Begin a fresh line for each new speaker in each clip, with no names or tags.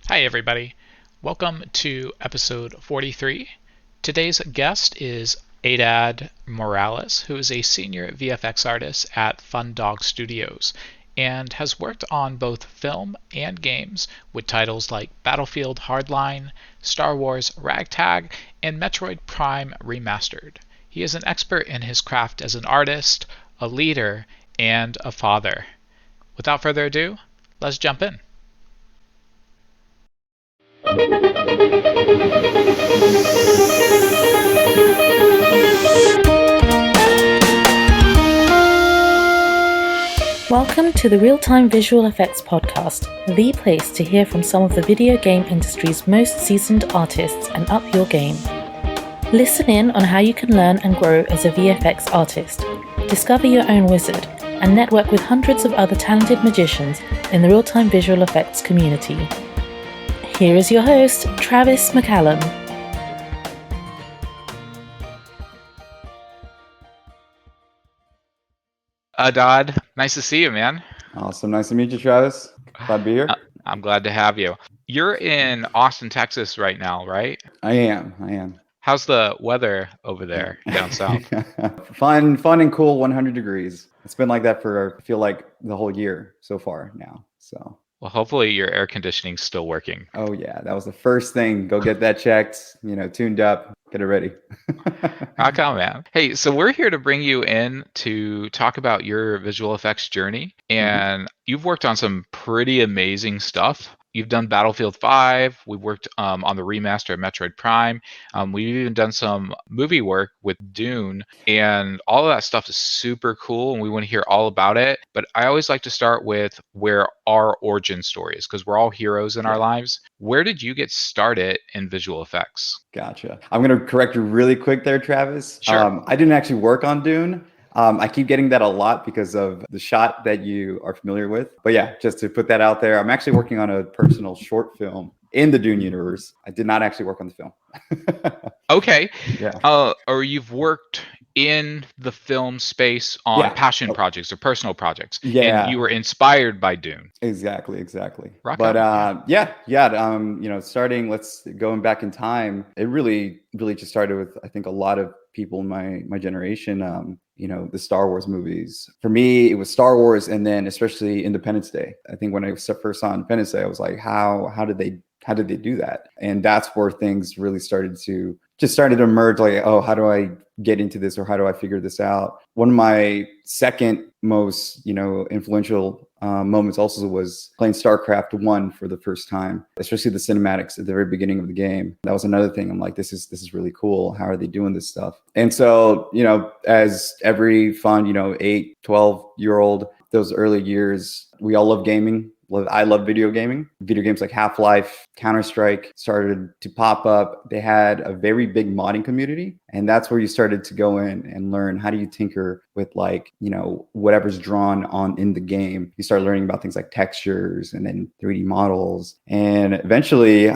Hi, everybody. Welcome to episode 43. Today's guest is Adad Morales, who is a senior VFX artist at Fun Dog Studios and has worked on both film and games with titles like Battlefield Hardline, Star Wars Ragtag, and Metroid Prime Remastered. He is an expert in his craft as an artist, a leader, and a father. Without further ado, let's jump in.
Welcome to the Real-Time Visual Effects Podcast, the place to hear from some of the video game industry's most seasoned artists and up your game. Listen in on how you can learn and grow as a VFX artist, discover your own wizard, and network with hundreds of other talented magicians in the real-time visual effects community. Here is your host, Travis McCallum.
Adad, nice to see you, man.
Awesome. Nice to meet you, Travis. Glad to be here.
I'm glad to have you. You're in Austin, Texas right now, right?
I am.
How's the weather over there down south?
Fun and cool, 100 degrees. It's been like that for, I feel like, the whole year so far now. So.
Well, hopefully your air conditioning's still working.
Oh, yeah. That was the first thing. Go get that checked, tuned up, get it ready.
Rock on, man. Hey, so we're here to bring you in to talk about your visual effects journey. And you've worked on some pretty amazing stuff. You've done Battlefield 5. We've worked on the remaster of Metroid Prime. We've even done some movie work with Dune. And all of that stuff is super cool, and we want to hear all about it. But I always like to start with where our origin story is, because we're all heroes in our lives. Where did you get started in visual effects?
Gotcha. I'm going to correct you really quick there, Travis.
Sure.
I didn't actually work on Dune. I keep getting that a lot because of the shot that you are familiar with. But yeah, just to put that out there, I'm actually working on a personal short film in the Dune universe. I did not actually work on the film.
Okay.
Yeah.
Or you've worked in the film space on passion projects or personal projects.
Yeah.
And you were inspired by Dune.
Exactly.
Rock
But
on.
starting, going back in time, it really just started with, I think, a lot of people in my generation, the Star Wars movies. For me, it was Star Wars, and then especially Independence Day. I think when I first saw Independence Day, I was like, how did they do that? And that's where things really started to emerge, like, oh, how do I get into this, or how do I figure this out? One of my second most, influential moments also was playing StarCraft 1 for the first time, especially the cinematics at the very beginning of the game. That was another thing. I'm like, this is really cool. How are they doing this stuff? And so, as every fun, 8, 12-year-old, those early years, we all love gaming. I love video gaming. Video games like Half-Life, Counter-Strike started to pop up. They had a very big modding community. And that's where you started to go in and learn how do you tinker with, whatever's drawn on in the game. You start learning about things like textures and then 3D models. And eventually,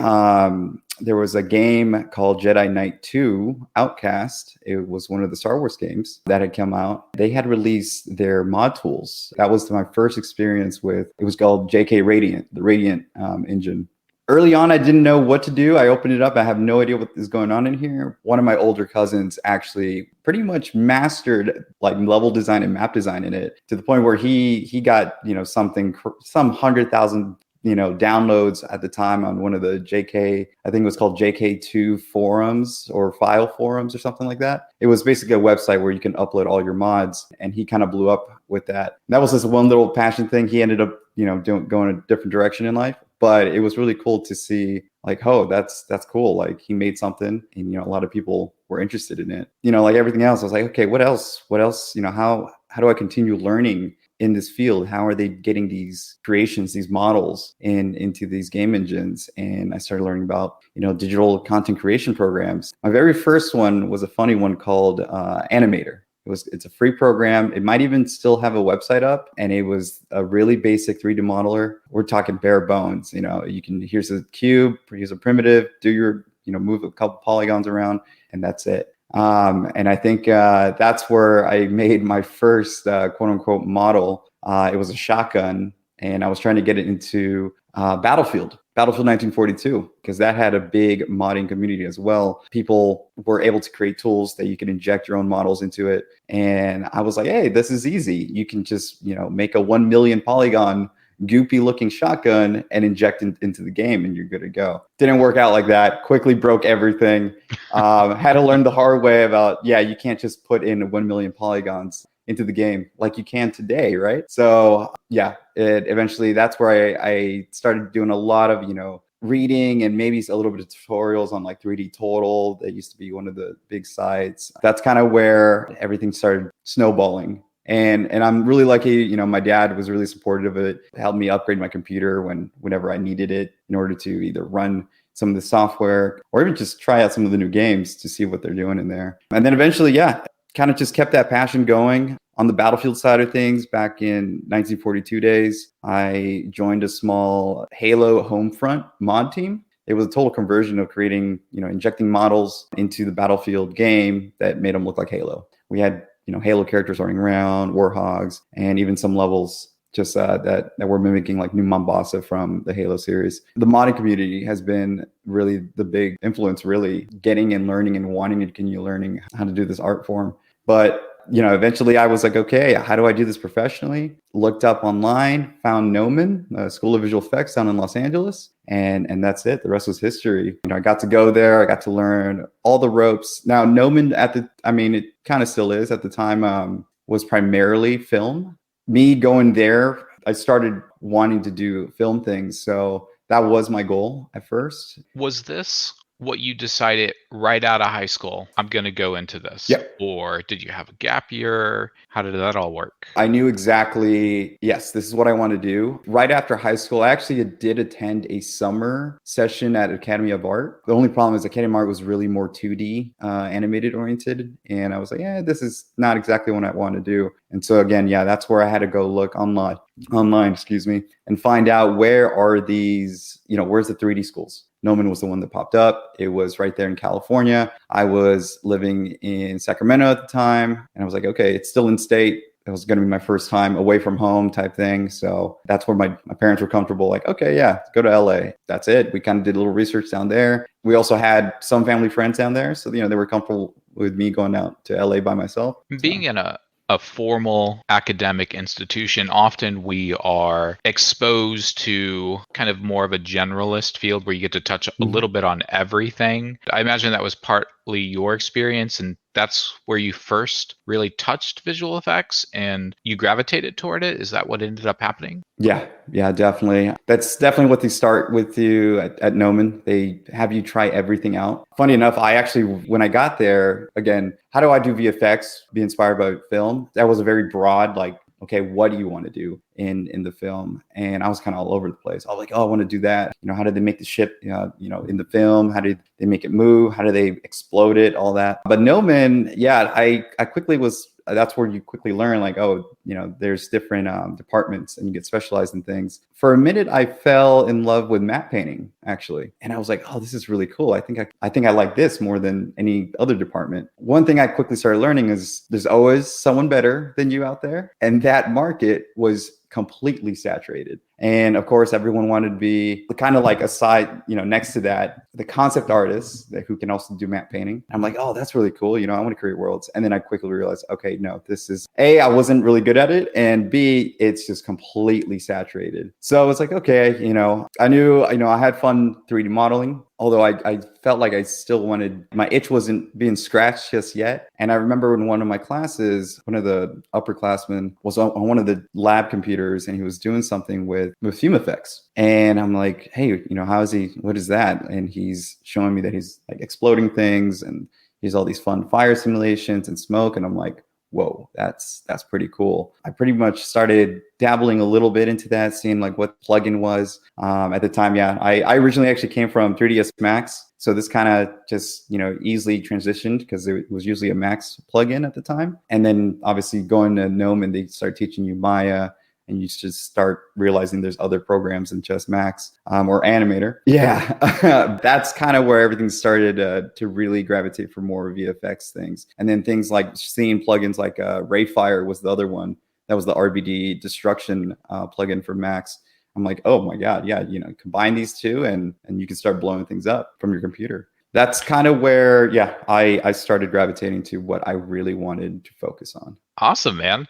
there was a game called Jedi Knight 2 Outcast. It was one of the Star Wars games that had come out. They had released their mod tools. That was my first experience with, it was called JK Radiant, the Radiant engine. Early on, I didn't know what to do. I opened it up. I have no idea what is going on in here. One of my older cousins actually pretty much mastered level design and map design in it, to the point where he got, some 100,000 downloads at the time on one of the JK, I think it was called JK2 forums or file forums or something like that. It was basically a website where you can upload all your mods, and he kind of blew up with that. And that was just one little passion thing. He ended up, going a different direction in life, but it was really cool to see, oh, that's cool. He made something, and, a lot of people were interested in it. Like everything else, I was like, okay, what else? How do I continue learning in this field? How are they getting these creations, these models into these game engines? And I started learning about, digital content creation programs. My very first one was a funny one called Animator. It's a free program. It might even still have a website up, and it was a really basic 3D modeler. We're talking bare bones. Here's a cube, here's a primitive, do your, move a couple polygons around, and that's it. And I think that's where I made my first quote unquote model. It was a shotgun, and I was trying to get it into Battlefield. Battlefield 1942, because that had a big modding community as well. People were able to create tools that you could inject your own models into it. And I was like, hey, this is easy. You can just, make a 1 million polygon goopy looking shotgun and inject into the game and you're good to go. Didn't work out like that. Quickly broke everything. Had to learn the hard way about, you can't just put in 1 million polygons into the game like you can today, right? So eventually that's where I started doing a lot of, reading and maybe a little bit of tutorials on like 3D Total. That used to be one of the big sites. That's kind of where everything started snowballing. And I'm really lucky, my dad was really supportive of it, helped me upgrade my computer whenever I needed it in order to either run some of the software or even just try out some of the new games to see what they're doing in there. And then eventually, kind of just kept that passion going. On the Battlefield side of things, back in 1942 days, I joined a small Halo Homefront mod team. It was a total conversion of creating, injecting models into the Battlefield game that made them look like Halo. We had Halo characters running around, Warhogs, and even some levels just that were mimicking like New Mombasa from the Halo series. The modding community has been really the big influence, really getting and learning and wanting to continue learning how to do this art form. But eventually I was like, okay, how do I do this professionally? Looked up online, found Gnomon, School of Visual Effects down in Los Angeles. And that's it. The rest was history. I got to go there. I got to learn all the ropes. Now, Gnomon it kind of still is at the time, was primarily film. Me going there, I started wanting to do film things. So that was my goal at first.
Was this what you decided right out of high school? I'm going to go into this.
Yep.
Or did you have a gap year? How did that all work?
I knew exactly, yes, this is what I want to do. Right after high school, I actually did attend a summer session at Academy of Art. The only problem is Academy of Art was really more 2D animated oriented. And I was like, this is not exactly what I want to do. And so again, that's where I had to go look online, and find out where are these, where's the 3D schools? Gnomon was the one that popped up. It was right there in California. I was living in Sacramento at the time. And I was like, okay, it's still in state. It was going to be my first time away from home type thing. So that's where my parents were comfortable. Like, okay, go to LA. That's it. We kind of did a little research down there. We also had some family friends down there. So, they were comfortable with me going out to LA by myself.
Being in a formal academic institution, often we are exposed to kind of more of a generalist field where you get to touch a little bit on everything. I imagine that was partly your experience, and that's where you first really touched visual effects and you gravitated toward it. Is that what ended up happening?
Yeah, definitely. That's definitely what they start with you at Gnomon. They have you try everything out. Funny enough, I actually, when I got there, again, how do I do VFX, be inspired by film? That was a very broad, like, okay, what do you want to do in the film? And I was kind of all over the place. I was like, I want to do that. How did they make the ship, in the film? How did they make it move? How do they explode it? All that. But Gnomon, I quickly that's where you quickly learn like, there's different departments and you get specialized in things. For a minute, I fell in love with matte painting, actually. And I was like, this is really cool. I think I like this more than any other department. One thing I quickly started learning is there's always someone better than you out there. And that market was completely saturated. And of course, everyone wanted to be kind of like a side, next to that, the concept artists who can also do matte painting. I'm like, that's really cool. I want to create worlds. And then I quickly realized, okay, no, this is A, I wasn't really good at it. And B, it's just completely saturated. So it's like, okay, I knew, I had fun 3D modeling. Although I felt like I still wanted, my itch wasn't being scratched just yet. And I remember in one of my classes, one of the upperclassmen was on one of the lab computers and he was doing something with fume effects. And I'm like, hey, how is he, what is that? And he's showing me that he's like exploding things and he's all these fun fire simulations and smoke. And I'm like, whoa, that's pretty cool. I pretty much started dabbling a little bit into that, seeing like what plugin was. At the time, I originally actually came from 3ds Max. So this kind of just, easily transitioned because it was usually a Max plugin at the time. And then obviously going to GNOME and they start teaching you Maya and you just start realizing there's other programs than just Max or Animator. Yeah, that's kind of where everything started to really gravitate for more VFX things. And then things like seeing plugins like Rayfire was the other one. That was the RBD destruction plugin for Max. I'm like, oh my God, yeah, combine these two and you can start blowing things up from your computer. That's kind of where, yeah, I started gravitating to what I really wanted to focus on.
Awesome, man.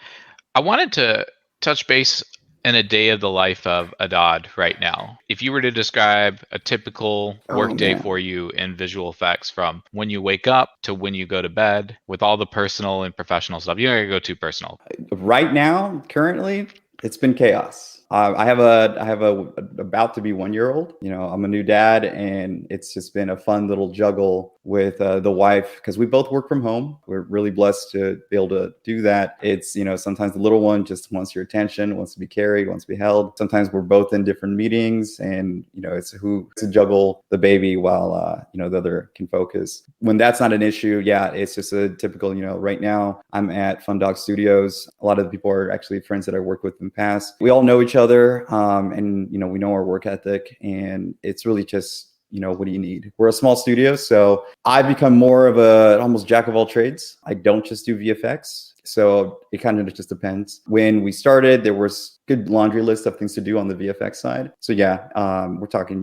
I wanted to touch base in a day of the life of Adad right now. If you were to describe a typical work day for you in visual effects from when you wake up to when you go to bed with all the personal and professional stuff, you don't gotta go too personal.
Right now, currently, it's been chaos. I have a about to be 1-year-old. I'm a new dad, and it's just been a fun little juggle with the wife because we both work from home. We're really blessed to be able to do that. It's sometimes the little one just wants your attention, wants to be carried, wants to be held. Sometimes we're both in different meetings, and it's who to juggle the baby while the other can focus. When that's not an issue, yeah, it's just a typical. Right now I'm at Fun Dog Studios. A lot of the people are actually friends that I worked with in the past. We all know each other. And we know our work ethic, and it's really just what do you need? We're a small studio, so I've become more of a almost jack of all trades. I don't just do VFX. So it kind of just depends. When we started, there was good laundry list of things to do on the VFX side. So yeah, we're talking,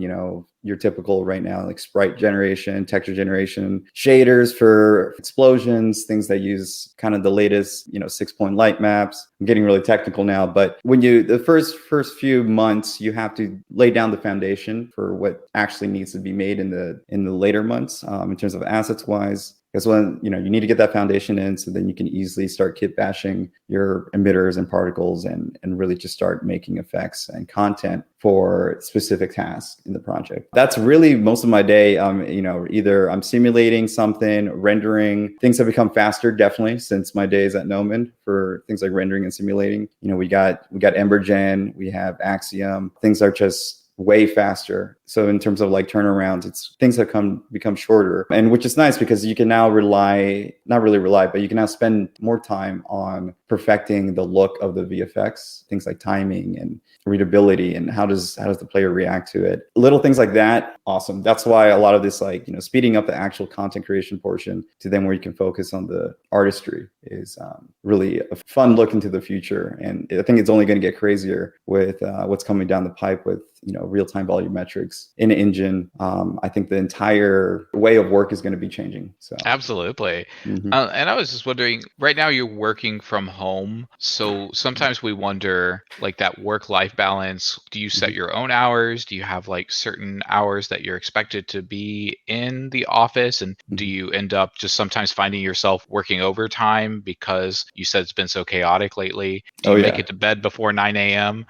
your typical right now, like sprite generation, texture generation, shaders for explosions, things that use kind of the latest, 6-point light maps. I'm getting really technical now, but when the first few months, you have to lay down the foundation for what actually needs to be made in the later months, in terms of assets wise. Because when you need to get that foundation in, so then you can easily start kit bashing your emitters and particles and really just start making effects and content for specific tasks in the project. That's really most of my day. Either I'm simulating something, rendering. Things have become faster, definitely, since my days at Noman for things like rendering and simulating. We got EmberGen, we have Axiom. Things are just way faster. So in terms of like turnarounds, things have become shorter, and which is nice because you can now not really rely, but you can now spend more time on perfecting the look of the VFX, things like timing and readability and how does the player react to it. Little things like that, awesome. That's why a lot of this, speeding up the actual content creation portion to then where you can focus on the artistry is really a fun look into the future. And I think it's only going to get crazier with what's coming down the pipe with real-time volumetrics in an engine. I think the entire way of work is going to be changing. So
absolutely. And I was just wondering, right now you're working from home, so sometimes we wonder, like, that work-life balance. Do you set your own hours? Do you have like certain hours that you're expected to be in the office? And do you end up just sometimes finding yourself working overtime because you said it's been so chaotic lately? Do you make it to bed before 9 a.m.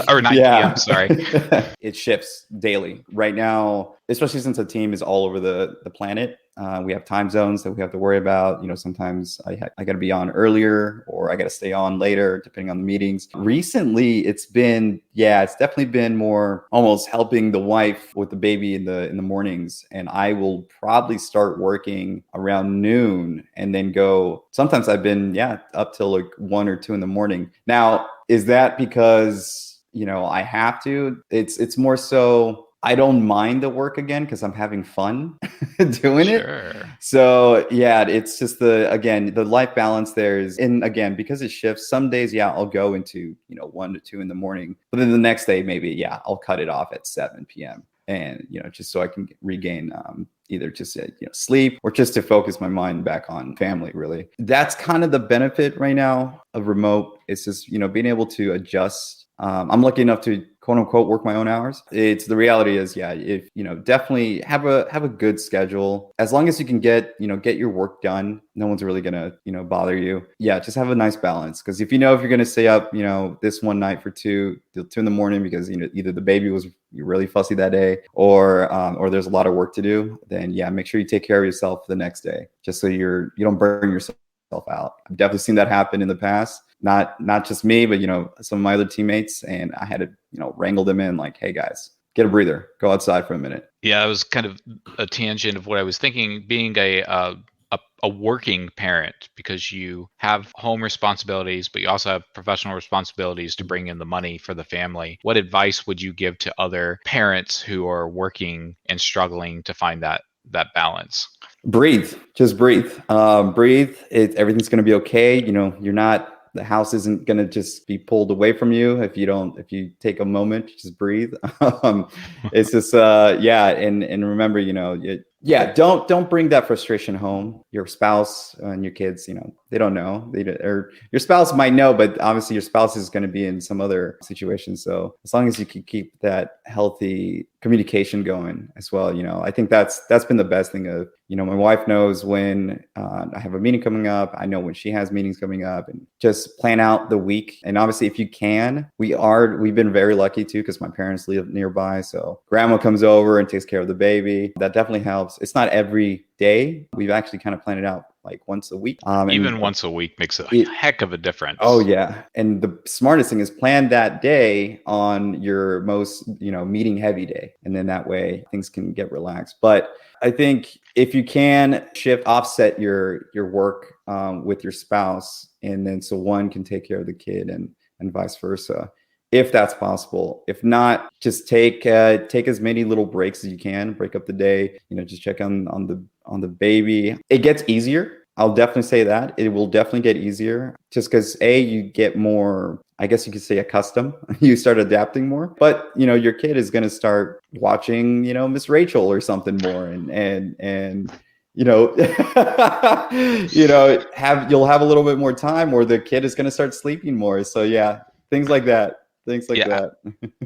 Or 9 p.m.? Sorry.
It shifts daily. Right now, especially since the team is all over the planet, we have time zones that we have to worry about. Sometimes I got to be on earlier or I got to stay on later, depending on the meetings. Recently, it's definitely been more almost helping the wife with the baby in the mornings. And I will probably start working around noon and then go. Sometimes I've been, up till like 1 or 2 in the morning. Now, is that because I have to? It's more so I don't mind the work again because I'm having fun doing it. So yeah, it's just the life balance there is, and again, because it shifts, some days, I'll go into, 1 to 2 in the morning, but then the next day, maybe, I'll cut it off at 7 p.m. And, just so I can regain, either just sleep or just to focus my mind back on family, really. That's kind of the benefit right now of remote. It's just, being able to adjust. I'm lucky enough to quote unquote work my own hours. It's the reality is, if definitely have a good schedule. As long as you can get your work done, no one's really gonna bother you. Just have a nice balance, because if you're gonna stay up this one night for 2 in the morning because either the baby was really fussy that day or there's a lot of work to do, then make sure you take care of yourself the next day, just so you don't burn yourself out. I've definitely seen that happen in the past. Not just me, but some of my other teammates, and I had to wrangle them in, like, hey guys, get a breather, go outside for a minute.
Yeah, it was kind of a tangent of what I was thinking, being a working parent, because you have home responsibilities, but you also have professional responsibilities to bring in the money for the family. What advice would you give to other parents who are working and struggling to find that balance?
Breathe. Just breathe. Breathe. Everything's going to be okay. You're not The house isn't going to just be pulled away from you if you take a moment to just breathe. It's just, yeah. And remember, yeah, don't bring that frustration home. Your spouse and your kids, they don't know. Or your spouse might know, but obviously your spouse is going to be in some other situation. So as long as you can keep that healthy communication going as well, I think that's been the best thing of, my wife knows when I have a meeting coming up. I know when she has meetings coming up, and just plan out the week. And obviously, if you can, we've been very lucky too, because my parents live nearby. So grandma comes over and takes care of the baby. That definitely helps. It's not every day. We've actually kind of planned it out like once a week.
Even once a week makes a heck of a difference.
Oh yeah. And the smartest thing is plan that day on your most, meeting heavy day. And then that way things can get relaxed. But I think if you can offset your work with your spouse, and then so one can take care of the kid and vice versa, if that's possible. If not, just take as many little breaks as you can. Break up the day. Just check on the baby. It gets easier. I'll definitely say that it will definitely get easier, just because you get more, I guess you could say, accustomed. You start adapting more, but your kid is going to start watching, Miss Rachel or something more, and you'll have a little bit more time, or the kid is going to start sleeping more. So yeah, things like that.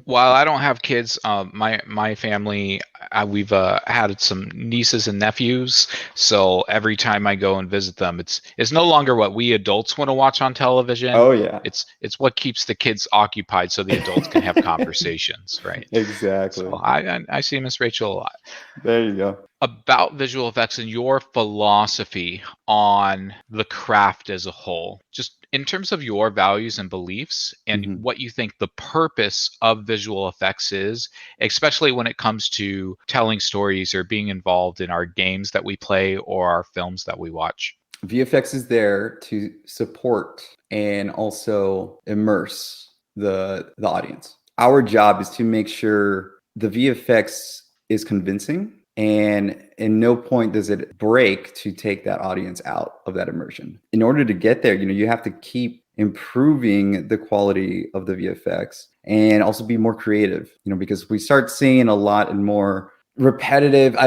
While I don't have kids, my family, we've had some nieces and nephews. So every time I go and visit them, it's no longer what we adults want to watch on television.
Oh yeah,
it's what keeps the kids occupied, so the adults can have conversations, right?
Exactly.
So I see Miss Rachel a lot.
There you go.
About visual effects and your philosophy on the craft as a whole, just in terms of your values and beliefs, and what you think the purpose of visual effects is, especially when it comes to telling stories or being involved in our games that we play or our films that we watch.
VFX is there to support and also immerse the audience. Our job is to make sure the VFX is convincing, and in no point does it break to take that audience out of that immersion. In order to get there, you have to keep improving the quality of the VFX and also be more creative, because we start seeing a lot and more repetitive.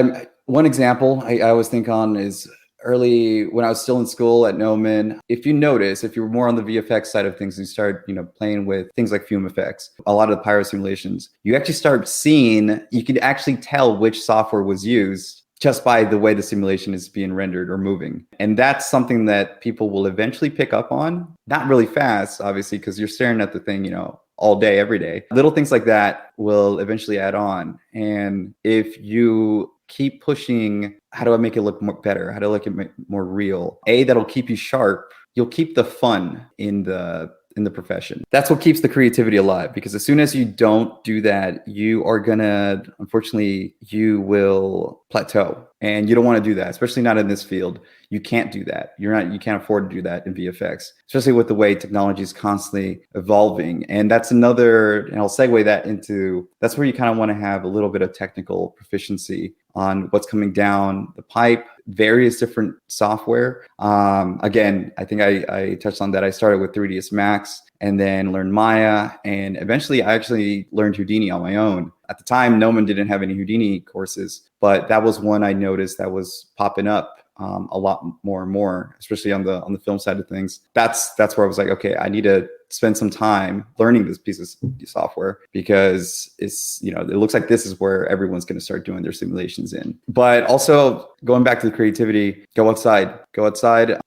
One example I always think on is early when I was still in school at Noman. If you notice, if you're more on the VFX side of things, you start, playing with things like fume effects, a lot of the pyro simulations, you actually start seeing, you can actually tell which software was used just by the way the simulation is being rendered or moving. And that's something that people will eventually pick up on, not really fast, obviously, because you're staring at the thing, all day, every day. Little things like that will eventually add on. And if you keep pushing, how do I make it look better? How do I make it more real? That'll keep you sharp. You'll keep the fun in the profession. That's what keeps the creativity alive, because as soon as you don't do that, you are gonna, unfortunately, you will plateau. And you don't want to do that, especially not in this field. You can't do that. You can't afford to do that in VFX, especially with the way technology is constantly evolving. And that's and I'll segue that into, that's where you kind of want to have a little bit of technical proficiency on what's coming down the pipe, various different software. Again, I think I touched on that. I started with 3ds Max and then learned Maya. And eventually I actually learned Houdini on my own. At the time, Noman didn't have any Houdini courses, but that was one I noticed that was popping up a lot more and more, especially on the film side of things. That's where I was like, okay, I need to spend some time learning this piece of software, because it's, it looks like this is where everyone's going to start doing their simulations in. But also going back to the creativity, go outside.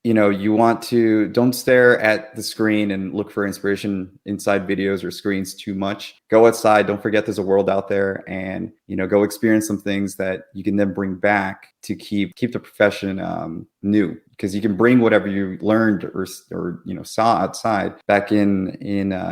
You want to, don't stare at the screen and look for inspiration inside videos or screens too much. Go outside. Don't forget there's a world out there, and, go experience some things that you can then bring back to keep the profession new, because you can bring whatever you learned or saw outside back in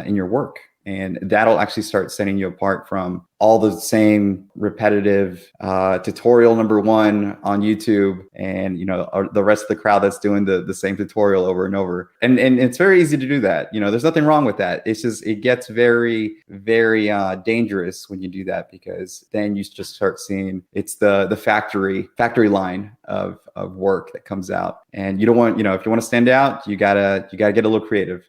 your work. And that'll actually start setting you apart from all the same repetitive tutorial number one on YouTube, and the rest of the crowd that's doing the same tutorial over and over. And it's very easy to do that. There's nothing wrong with that. It's just it gets very, very dangerous when you do that, because then you just start seeing it's the factory line of work that comes out. And you don't want, if you want to stand out, you gotta get a little creative.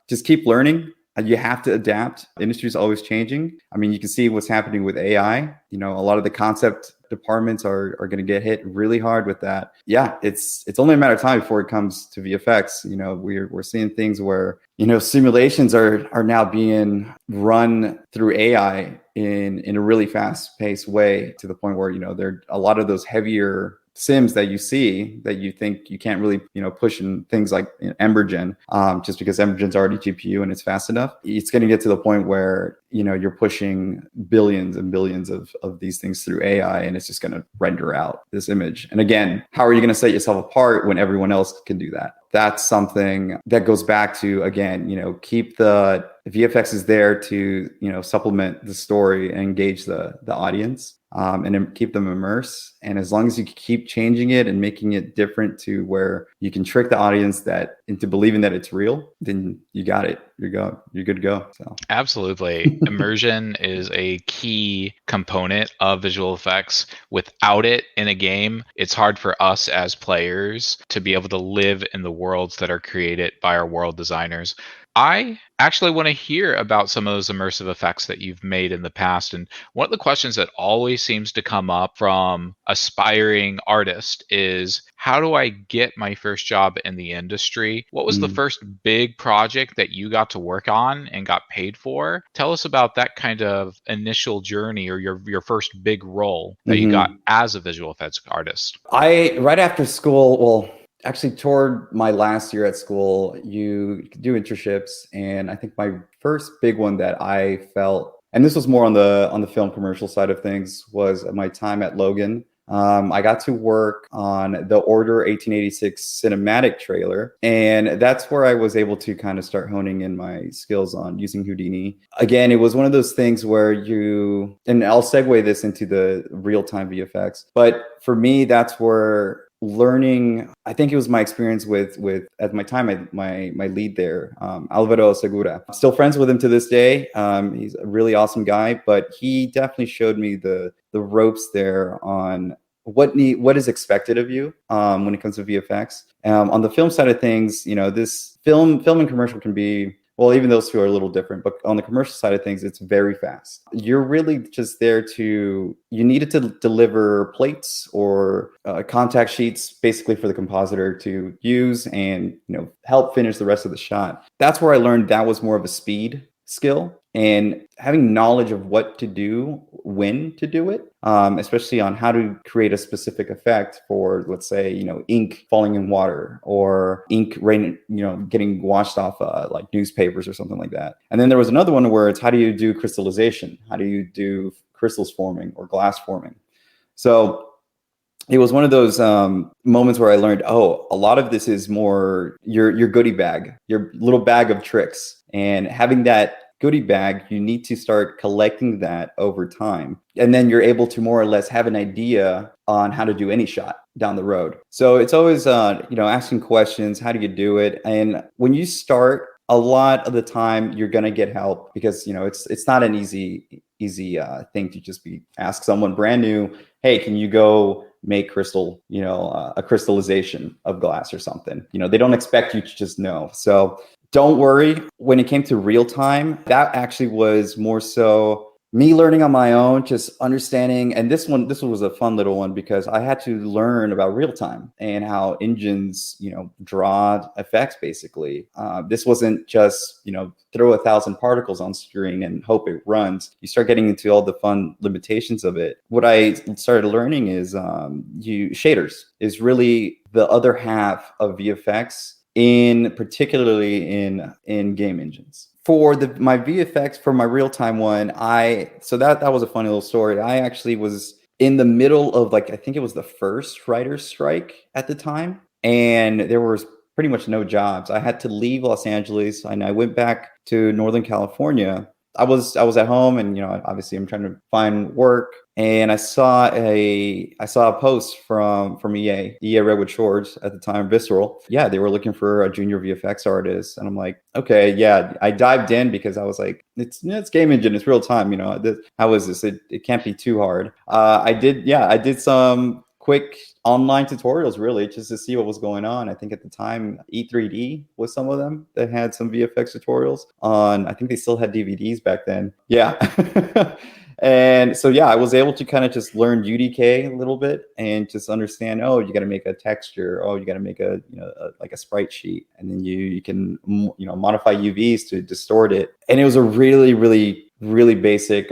Just keep learning. You have to adapt. The industry is always changing. I mean, you can see what's happening with AI. A lot of the concept departments are going to get hit really hard with that. Yeah, it's only a matter of time before it comes to VFX. We're seeing things where simulations are now being run through AI in a really fast paced way, to the point where there a lot of those heavier sims that you see that you think you can't really push in things like Embergen, just because Embergen's already GPU and it's fast enough. It's going to get to the point where you're pushing billions and billions of these things through AI, and it's just going to render out this image. And again, how are you going to set yourself apart when everyone else can do that? That's something that goes back to, again, keep the VFX is there to supplement the story and engage the audience, and then keep them immersed. And as long as you keep changing it and making it different to where you can trick the audience into believing that it's real, then you got it. You're good to go. So
absolutely. Immersion is a key component of visual effects. Without it in a game, it's hard for us as players to be able to live in the worlds that are created by our world designers. I actually want to hear about some of those immersive effects that you've made in the past. And one of the questions that always seems to come up from aspiring artists is, how do I get my first job in the industry? What was the first big project that you got to work on and got paid for? Tell us about that kind of initial journey, or your first big role that you got as a visual effects artist.
Right after school, actually, toward my last year at school, you do internships, and I think my first big one that I felt, and this was more on the film commercial side of things, was my time at Logan. I got to work on the Order 1886 cinematic trailer, and that's where I was able to kind of start honing in my skills on using Houdini. Again, it was one of those things where and I'll segue this into the real-time VFX, but for me, that's where learning, I think it was my experience with at my time, my lead there, Alvaro Segura. I'm still friends with him to this day. He's a really awesome guy, but he definitely showed me the ropes there on what is expected of you when it comes to VFX. On the film side of things, this film and commercial can be, well, even those two are a little different, but on the commercial side of things, it's very fast. You're really just there you needed to deliver plates or contact sheets, basically, for the compositor to use and, help finish the rest of the shot. That's where I learned that was more of a speed skill, and having knowledge of what to do, when to do it, especially on how to create a specific effect for, let's say, ink falling in water, or ink rain, getting washed off like newspapers or something like that. And then there was another one where it's, how do you do crystallization? How do you do crystals forming or glass forming? So it was one of those moments where I learned, a lot of this is more your goodie bag, your little bag of tricks. And having that goodie bag, you need to start collecting that over time. And then you're able to more or less have an idea on how to do any shot down the road. So it's always, asking questions, how do you do it? And when you start, a lot of the time you're going to get help, because, it's not an easy thing to just ask someone brand new, hey, can you go make crystal, a crystallization of glass or something? They don't expect you to just know. So don't worry. When it came to real time, that actually was more so me learning on my own, just understanding. And this one was a fun little one, because I had to learn about real time and how engines, draw effects, basically. This wasn't just, throw 1,000 particles on screen and hope it runs. You start getting into all the fun limitations of it. What I started learning is shaders is really the other half of VFX, particularly in game engines. For my VFX, for my real-time one, so that was a funny little story. I actually was in the middle of, I think it was the first writer's strike at the time, and there was pretty much no jobs. I had to leave Los Angeles and I went back to Northern California. I was at home, and obviously I'm trying to find work, and I saw a post from EA Redwood Shores at the time, Visceral. Yeah, they were looking for a junior VFX artist, and I'm like, okay, yeah. I dived in because I was like, it's game engine, it's real time. How is this? It can't be too hard. I did some quick online tutorials, really, just to see what was going on. I think at the time E3D was some of them that had some VFX tutorials on. I think they still had DVDs back then. Yeah. And so I was able to kind of just learn UDK a little bit and just understand, oh, you got to make a texture, oh, you got to make like a sprite sheet, and then you can modify UVs to distort it. And it was a really, really, really basic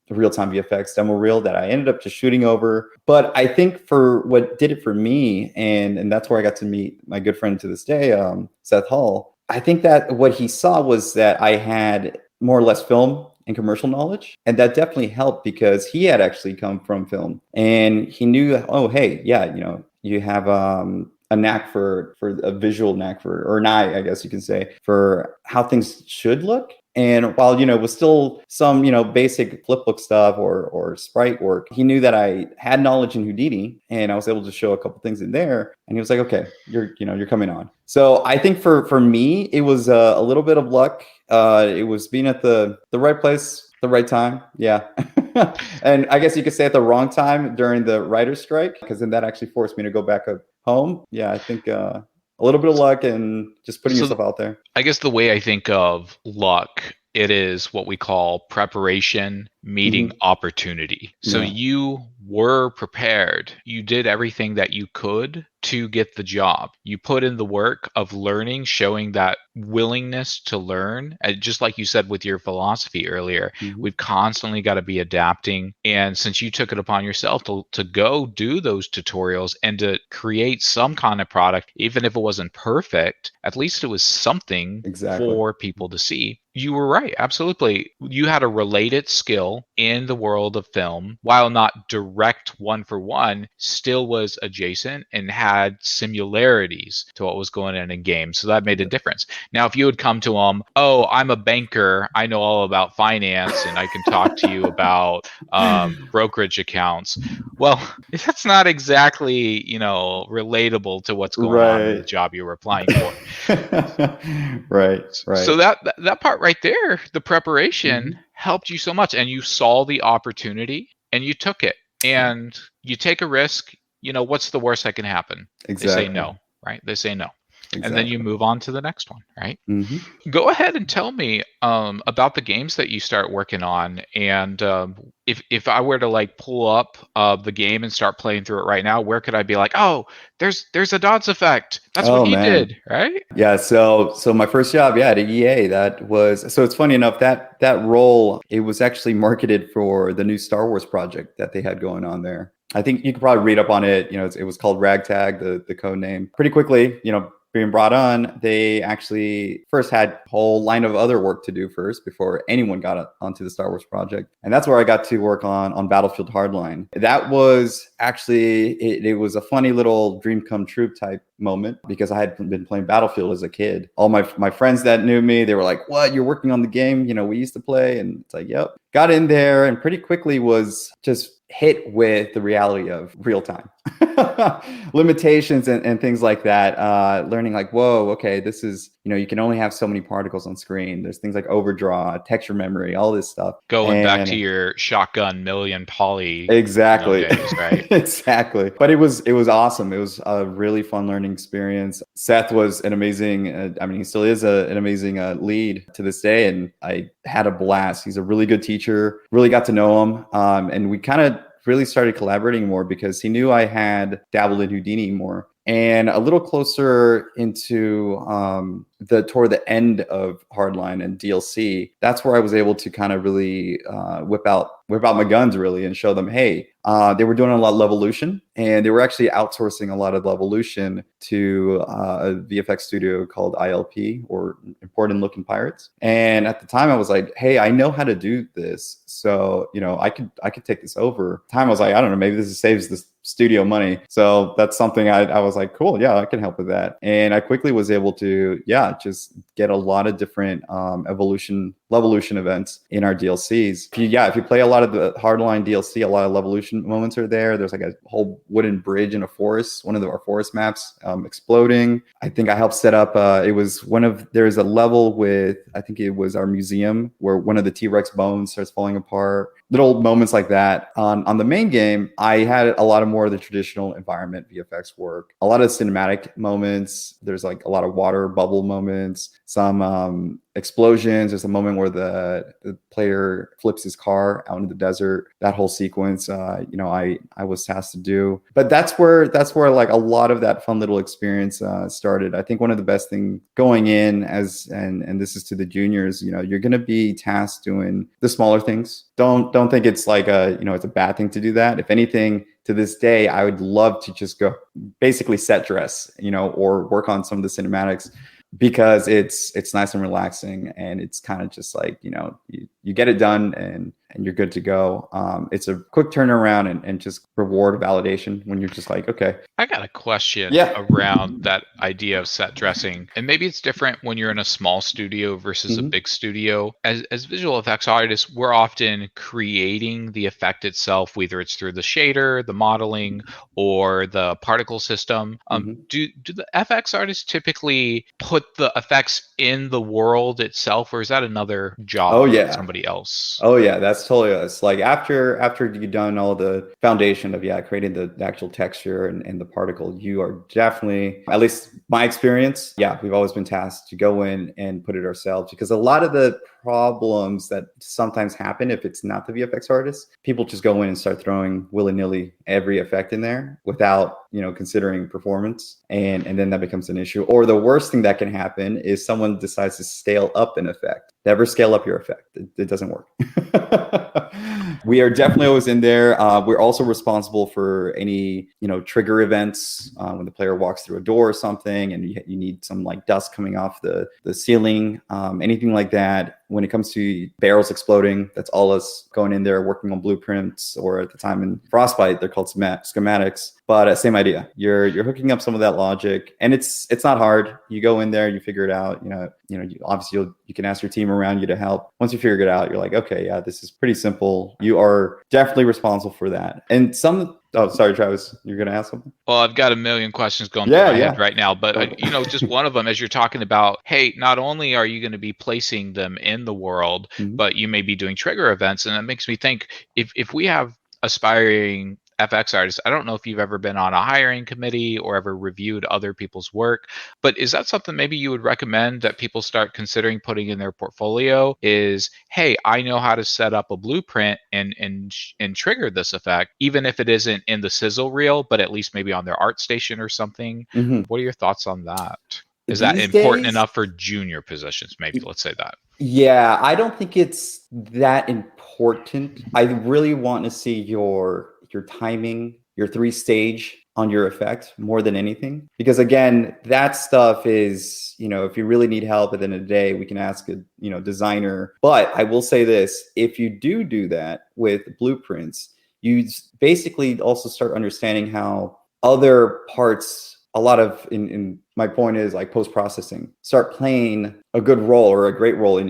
real-time VFX demo reel that I ended up just shooting over. But I think for what did it for me, and that's where I got to meet my good friend to this day, Seth Hall. I think that what he saw was that I had more or less film and commercial knowledge, and that definitely helped because he had actually come from film, and he knew, oh, hey, you have a knack for a visual knack or an eye, I guess you can say, for how things should look. And while, it was still some, basic flipbook stuff or sprite work, he knew that I had knowledge in Houdini, and I was able to show a couple things in there. And he was like, okay, you're coming on. So I think for me, it was a little bit of luck. It was being at the right place, the right time. Yeah. And I guess you could say at the wrong time during the writer's strike, because then that actually forced me to go back home. Yeah, I think a little bit of luck and just putting yourself out there.
I guess the way I think of luck, it is what we call preparation meeting opportunity. So you were prepared. You did everything that you could to get the job. You put in the work of learning, showing that willingness to learn. And just like you said with your philosophy earlier, we've constantly got to be adapting. And since you took it upon yourself to go do those tutorials and to create some kind of product, even if it wasn't perfect, at least it was something for people to see. You were right. Absolutely. You had a related skill in the world of film, while not direct one for one, still was adjacent and had similarities to what was going on in games. So that made a difference. Now, if you would come to them, oh, I'm a banker, I know all about finance, and I can talk to you about brokerage accounts. Well, that's not exactly, relatable to what's going on in the job you were applying for.
Right.
So that part right there, the preparation helped you so much, and you saw the opportunity and you took it. And you take a risk, what's the worst that can happen? They say no, right? They say no. And then you move on to the next one, right? Go ahead and tell me about the games that you start working on. And if I were to pull up the game and start playing through it right now, where could I be like, oh, there's a Dodds effect. That's what he did, right?
Yeah. So my first job, at EA, that was, so it's funny enough that role, it was actually marketed for the new Star Wars project that they had going on there. I think you could probably read up on it. It was called Ragtag, the code name. Pretty quickly, being brought on, they actually first had a whole line of other work to do first before anyone got onto the Star Wars project. And that's where I got to work on Battlefield Hardline. That was actually, it was a funny little dream come true type moment, because I had been playing Battlefield as a kid. All my friends that knew me, they were like, what, you're working on the game, we used to play? And it's like, yep. Got in there and pretty quickly was just hit with the reality of real time limitations and things like that. Learning whoa, okay, this is, you can only have so many particles on screen. There's things like overdraw, texture memory, all this stuff.
Going back to your shotgun million poly.
Exactly.
Days, right?
Exactly. But it was awesome. It was a really fun learning experience. Seth was an amazing, he still is an amazing lead to this day. And I had a blast. He's a really good teacher, really got to know him. And we kind of really started collaborating more because he knew I had dabbled in Houdini more. And a little closer into toward the end of Hardline and DLC, that's where I was able to kind of really whip out my guns really and show them, hey, they were doing a lot of Levolution, and they were actually outsourcing a lot of Levolution to a VFX studio called ILP, or Important Looking Pirates. And at the time I was like, hey, I know how to do this. So, I could take this over. At the time I was like, I don't know, maybe this saves this studio money. So that's something I was like, cool, yeah, I can help with that. And I quickly was able to, just get a lot of different Levolution events in our DLCs. If you play a lot of the Hardline DLC, a lot of Levolution moments are there. There's like a whole wooden bridge in a forest, one of our forest maps exploding. I think I helped set up, there's a level with, I think it was our museum where one of the T-Rex bones starts falling apart. Little moments like that. On the main game, I had a lot of more of the traditional environment VFX work, a lot of cinematic moments. There's like a lot of water bubble moments, some explosions. There's a moment where the player flips his car out into the desert. That whole sequence, I was tasked to do. But that's where like a lot of that fun little experience started. I think one of the best things going in and this is to the juniors, you're going to be tasked doing the smaller things. Don't think it's like it's a bad thing to do that. If anything, to this day, I would love to just go basically set dress, or work on some of the cinematics, because it's nice and relaxing, and it's kind of just like, you get it done and you're good to go. It's a quick turnaround and just reward validation when you're just like, okay.
I got a question
Yeah.
around that idea of set dressing. And maybe it's different when you're in a small studio versus a big studio. As visual effects artists, we're often creating the effect itself, whether it's through the shader, the modeling, or the particle system. Do the FX artists typically put the effects in the world itself, or is that another job of somebody else?
Oh yeah, that's totally us. Like after you've done all the foundation of creating the actual texture and the particle, you are definitely, at least my experience, we've always been tasked to go in and put it ourselves, because a lot of the problems that sometimes happen if it's not the VFX artist, people just go in and start throwing willy-nilly every effect in there without considering performance, and then that becomes an issue. Or the worst thing that can happen is someone decides to scale up an effect. Never scale up your effect. It doesn't work. We are definitely always in there. We're also responsible for any trigger events, when the player walks through a door or something and you need some like dust coming off the ceiling, anything like that. When it comes to barrels exploding, that's all us going in there working on blueprints, or at the time in Frostbite they're called schematics. But same idea. You're hooking up some of that logic, and it's not hard. You go in there, you figure it out. Obviously you can ask your team around you to help. Once you figure it out, you're like, okay, yeah, this is pretty simple. You are definitely responsible for that. And oh, sorry, Travis, you're going to ask something?
Well, I've got a million questions going through my head right now, but just one of them, as you're talking about, hey, not only are you going to be placing them in the world, but you may be doing trigger events. And that makes me think, if we have aspiring FX artists, I don't know if you've ever been on a hiring committee or ever reviewed other people's work, but is that something maybe you would recommend that people start considering putting in their portfolio? Is, hey, I know how to set up a blueprint and trigger this effect, even if it isn't in the sizzle reel, but at least maybe on their art station or something. What are your thoughts on that? Is that important enough for junior positions? Maybe let's say that.
Yeah, I don't think it's that important. I really want to see your timing, your 3-stage on your effect more than anything. Because again, that stuff is, if you really need help at the end of the day, we can ask a, designer. But I will say this, if you do that with blueprints, you basically also start understanding how other parts, a lot of, in my point is like post-processing, start playing a good role or a great role in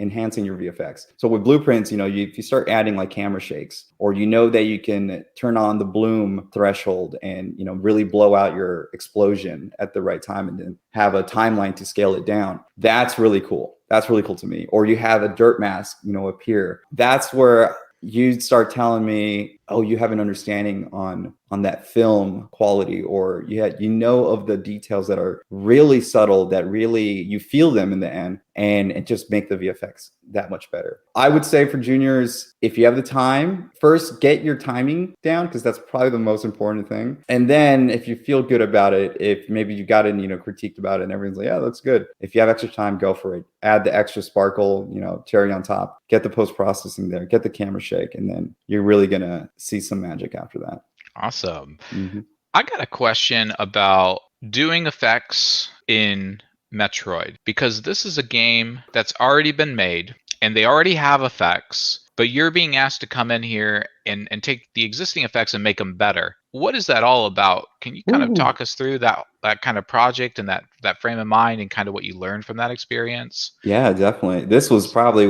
enhancing your VFX. So with blueprints, if you start adding like camera shakes, or that you can turn on the bloom threshold and really blow out your explosion at the right time, and then have a timeline to scale it down, that's really cool. That's really cool to me. Or you have a dirt mask, appear. That's where you'd start telling me, oh, you have an understanding on that film quality, or you know of the details that are really subtle, that really you feel them in the end, and it just make the VFX that much better. I would say for juniors, if you have the time, first get your timing down, because that's probably the most important thing. And then if you feel good about it, if maybe you got it, critiqued about it and everyone's like, yeah, that's good. If you have extra time, go for it. Add the extra sparkle, cherry on top, get the post-processing there, get the camera shake, and then you're really going to see some magic after that.
Awesome.
Mm-hmm.
I got a question about doing effects in Metroid, because this is a game that's already been made and they already have effects, but you're being asked to come in here and take the existing effects and make them better. What is that all about? Can you kind of talk us through that kind of project and that frame of mind and kind of what you learned from that experience?
Yeah, definitely. This was probably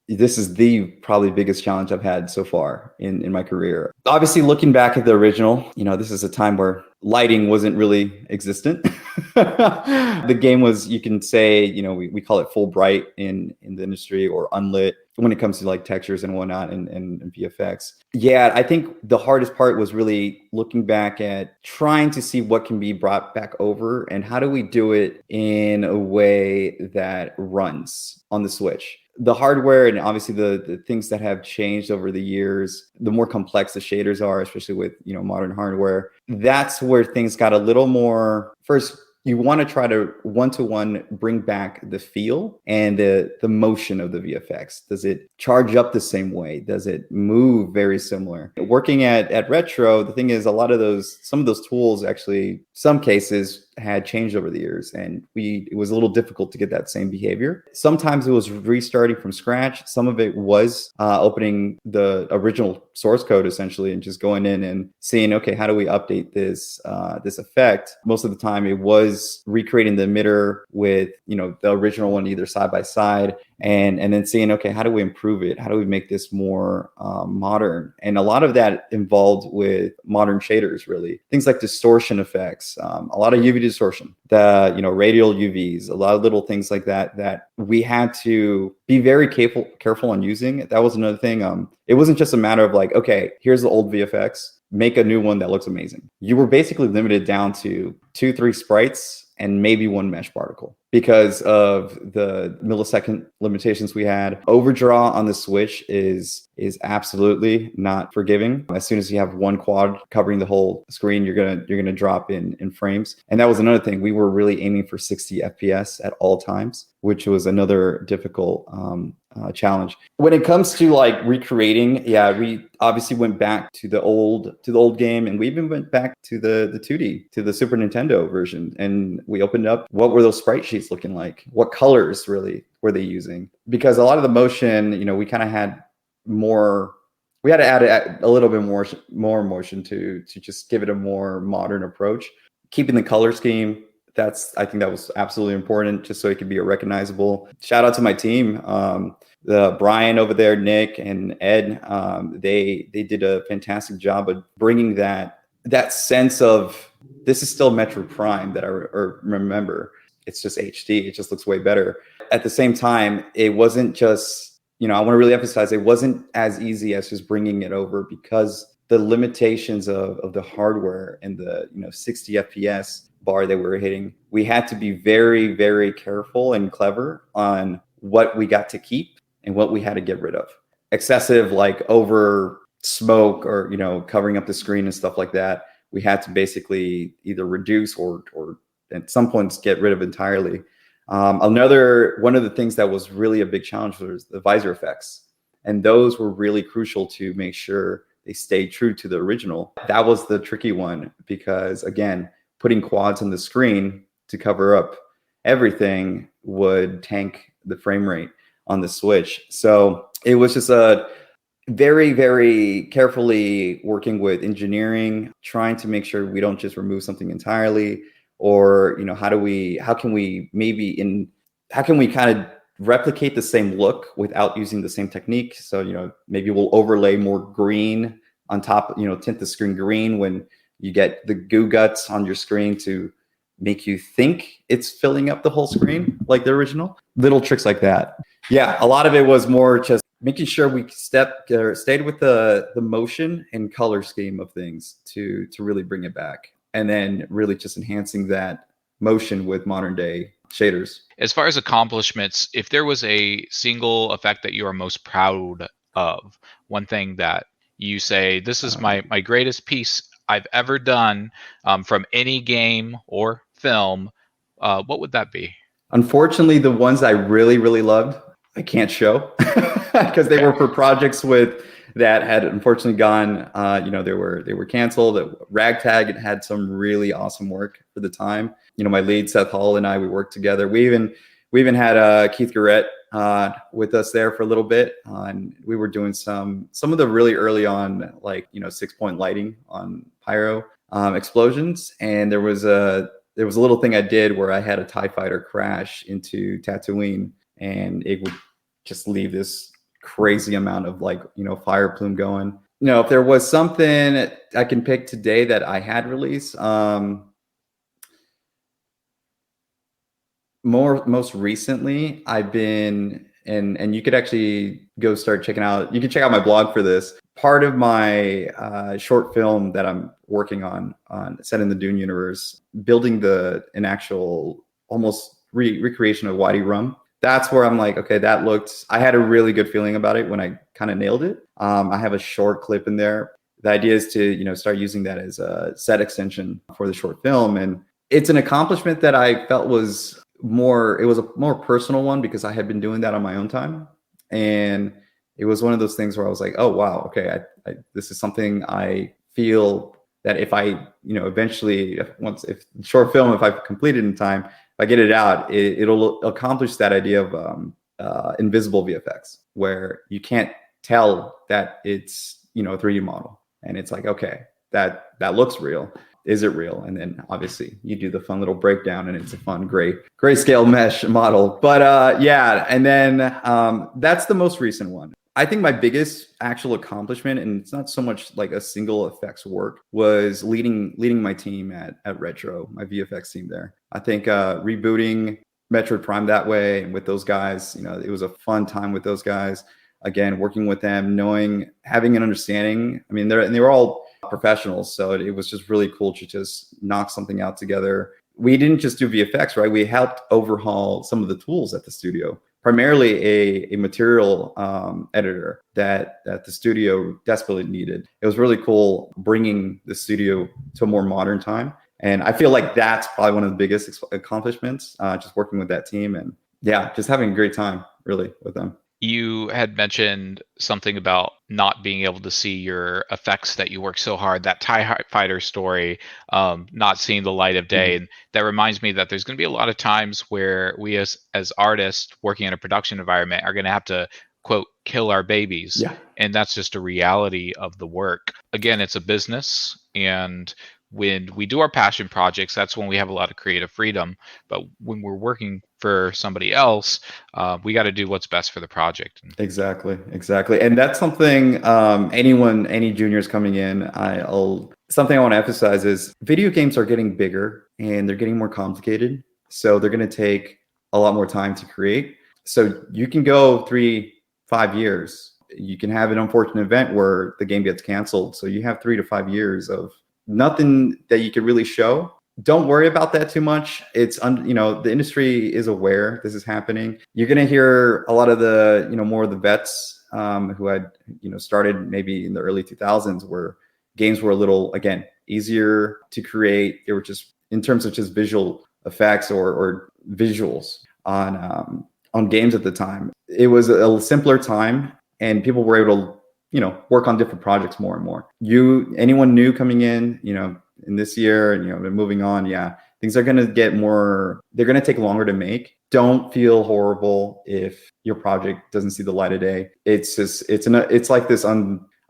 this is the probably biggest challenge I've had so far in my career. Obviously, looking back at the original, this is a time where lighting wasn't really existent. The game was, you can say, we call it full bright in the industry, or unlit when it comes to like textures and whatnot and VFX. Yeah, I think the hardest part was really looking back at trying to see what can be brought back over and how do we do it in a way that runs on the Switch. The hardware and obviously the things that have changed over the years, the more complex the shaders are, especially with modern hardware, that's where things got a little more. First, you want to try to one-to-one bring back the feel and the motion of the VFX. Does it charge up the same way? Does it move very similar? Working at Retro, the thing is, some of those tools actually, some cases had changed over the years, and it was a little difficult to get that same behavior. Sometimes it was restarting from scratch. Some of it was opening the original source code essentially and just going in and seeing, okay, how do we update this effect? Most of the time it was recreating the emitter with the original one either side by side, and then seeing, okay, how do we improve it? How do we make this more modern? And a lot of that involved with modern shaders, really. Things like distortion effects, a lot of UV distortion, the radial UVs, a lot of little things like that we had to be very careful on using. That was another thing. It wasn't just a matter of like, okay, here's the old VFX, make a new one that looks amazing. You were basically limited down to 2-3 sprites and maybe one mesh particle because of the millisecond limitations we had. Overdraw on the Switch is absolutely not forgiving. As soon as you have one quad covering the whole screen, you're gonna drop in frames. And that was another thing. We were really aiming for 60 FPS at all times, which was another difficult challenge. When it comes to like recreating, we obviously went back to the old game, and we even went back to the 2D, to the Super Nintendo version, and we opened up what were those sprite sheets looking like, what colors really were they using, because a lot of the motion, we kind of had more. We had to add a little bit more motion to just give it a more modern approach, keeping the color scheme. I think that was absolutely important, just so it could be recognizable. Shout out to my team, the Brian over there, Nick and Ed. They did a fantastic job of bringing that sense of this is still Metroid Prime that I remember. It's just HD. It just looks way better. At the same time, it wasn't just, I want to really emphasize, it wasn't as easy as just bringing it over, because the limitations of the hardware and the 60 FPS bar that we were hitting, we had to be very, very careful and clever on what we got to keep and what we had to get rid of. Excessive, like over smoke or covering up the screen and stuff like that, we had to basically either reduce or at some points get rid of entirely. One of the things that was really a big challenge was the visor effects, and those were really crucial to make sure they stayed true to the original. That was the tricky one, because again, putting quads on the screen to cover up everything would tank the frame rate on the Switch. So it was just a very, very carefully working with engineering, trying to make sure we don't just remove something entirely, or how can we kind of replicate the same look without using the same technique. So maybe we'll overlay more green on top, tint the screen green when you get the goo guts on your screen to make you think it's filling up the whole screen like the original. Little tricks like that. Yeah, a lot of it was more just making sure we stayed with the motion and color scheme of things to really bring it back, and then really just enhancing that motion with modern day shaders.
As far as accomplishments, if there was a single effect that you are most proud of, one thing that you say, this is my greatest piece I've ever done, from any game or film, what would that be?
Unfortunately, the ones I really, really loved, I can't show because they were for projects that had unfortunately gone. They were canceled. Ragtag had some really awesome work for the time. My lead Seth Hall and I, we worked together. We even had Keith Garrett with us there for a little bit, and we were doing some of the really early on, 6-point lighting on pyro explosions. And there was a little thing I did where I had a TIE fighter crash into Tatooine, and it would just leave this crazy amount of fire plume going. If there was something I can pick today that I had released, most recently I've been, and you could actually go start checking out, you can check out my blog for this. Part of my short film that I'm working on set in the Dune universe, building an actual almost recreation of Wadi Rum. That's where I'm like, okay, I had a really good feeling about it when I kind of nailed it. I have a short clip in there. The idea is to, start using that as a set extension for the short film. And it's an accomplishment that I felt was it was a more personal one because I had been doing that on my own time. And it was one of those things where I was like, oh, wow, okay, this is something I feel that if I, eventually, if short film, if I've completed in time, if I get it out, it'll accomplish that idea of invisible VFX, where you can't tell that it's, a 3D model. And it's like, okay, that looks real. Is it real? And then obviously you do the fun little breakdown, and it's a fun grayscale mesh model. But yeah, and then that's the most recent one. I think my biggest actual accomplishment, and it's not so much like a single effects work, was leading my team at Retro, my VFX team there. I think rebooting Metroid Prime that way, and with those guys, it was a fun time with those guys. Again, working with them, having an understanding. I mean, they were all professionals, so it was just really cool to just knock something out together. We didn't just do VFX, right? We helped overhaul some of the tools at the studio, primarily a material editor that the studio desperately needed. It was really cool bringing the studio to a more modern time. And I feel like that's probably one of the biggest accomplishments, just working with that team. And yeah, just having a great time really with them.
You had mentioned something about not being able to see your effects that you work so hard, that TIE fighter story, not seeing the light of day. Mm-hmm. And that reminds me that there's going to be a lot of times where we as artists working in a production environment are going to have to, quote, kill our babies.
Yeah.
And that's just a reality of the work. Again, it's a business, and when we do our passion projects, that's when we have a lot of creative freedom. But when we're working for somebody else, we got to do what's best for the project.
Exactly. And that's something any juniors coming in, something I want to emphasize is video games are getting bigger and they're getting more complicated. So they're going to take a lot more time to create. So you can go 3-5 years. You can have an unfortunate event where the game gets canceled. So you have 3 to 5 years of nothing that you could really show. Don't worry about that too much. It's the industry is aware this is happening. You're going to hear a lot of the more of the vets who had started maybe in the early 2000s, where games were a little, again, easier to create. They were just in terms of just visual effects or visuals on games at the time. It was a simpler time, and people were able to work on different projects more and more. Anyone new coming in, in this year, and moving on, yeah, things are going to get more. They're going to take longer to make. Don't feel horrible if your project doesn't see the light of day. It's just it's like this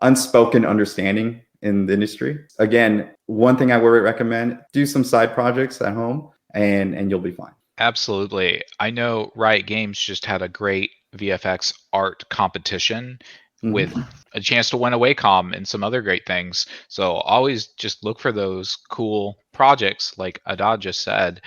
unspoken understanding in the industry. Again, one thing I would recommend: do some side projects at home, and you'll be fine.
Absolutely. I know Riot Games just had a great VFX art competition with a chance to win a Wacom and some other great things. So always just look for those cool projects, like Adad just said,